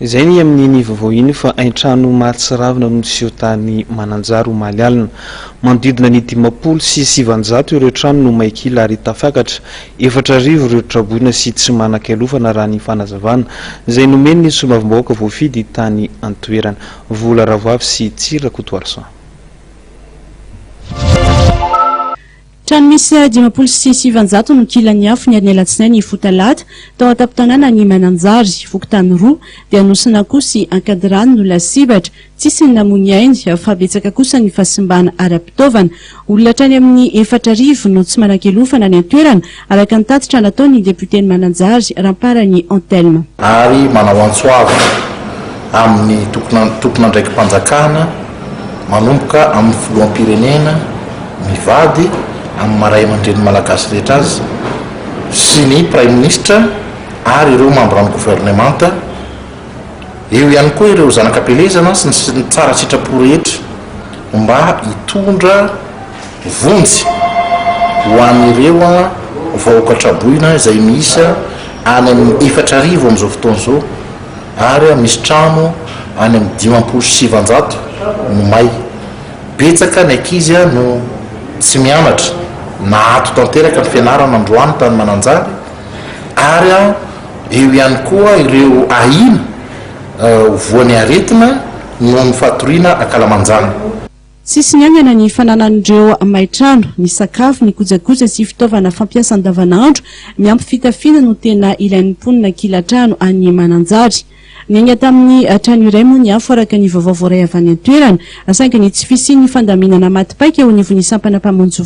izay ny amin'iny vaovao iny fa aintrano mahatsiravina no tsy tany Mananjary ho maly alina manodidina ny 507 ireo trano no maikila ary tafakatra 4,000 ireo traboina sy tsy manan-kialofana raha ny fanazavana izay nomeny ny solomavim-bahoaka voafidy tany antoerana. Vola Ravoavy sy Tsirakotoarsan. Trano misy 507 no kilany afo ny Alatsinainy Fotalata tao an-tampon-tanàna ny Mananjary Vokotany roa dia nosina kosa sy ankadirany no lasibatra tsisy ny namony ainy fa betsaka kosa ny fahasimbana ara-pitaovana. Olona trany amin'ny 4,000 no tsy manan-kialofana ny antoerana araka ny tatitra nataony deputeny Mananjary Ramparany Antelme. Ary manao antsoava amin'ny tompon'andraiki-panjakana manomboka amin'ny filoham-pirenena mivady amin'ny maray aman-dreny malagasy rehetra azy sy ny prime ministre ary ireo membre ny gouvernementa, eo ihany koa ireo zanakam-pelezana sy ny tsara sitrapo rehetra mba hitondra vonjy ho an'ireo vahoaka traboina izay misy any amin'ny 4,000 amin'izao fotoana izao ary misy trano any amin'ny 570 no may. Betsaka ny ankizy no tsy mianatra na ato tanteraka ny fianarana androany tany Mananjary ary eo ihany koa ireo ahina voany aretina no ny fatoriana ankalamanjana. Sisy niangana ny fananan'ireo maitrano ny sakafo ny kojakoja sy fitaovana fampiasa andavanandro miampy fitafiana no tena ilain'ny mponina kilatrano any Mananjary. Nianga tamin'ny trano iray moa ny afo araka ny vaovao voaray avy any an-toerana saingy ny tsy fisian'ny fandaminana matipaika eo anivon'ny sampana mpamonjy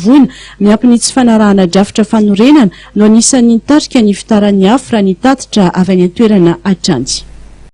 miampy ny tsy fanarahana drafitra fanorenana no anisan'ny nitarika ny fitaran'ny afo raha ny tatitra avy any an-toerana hatrany.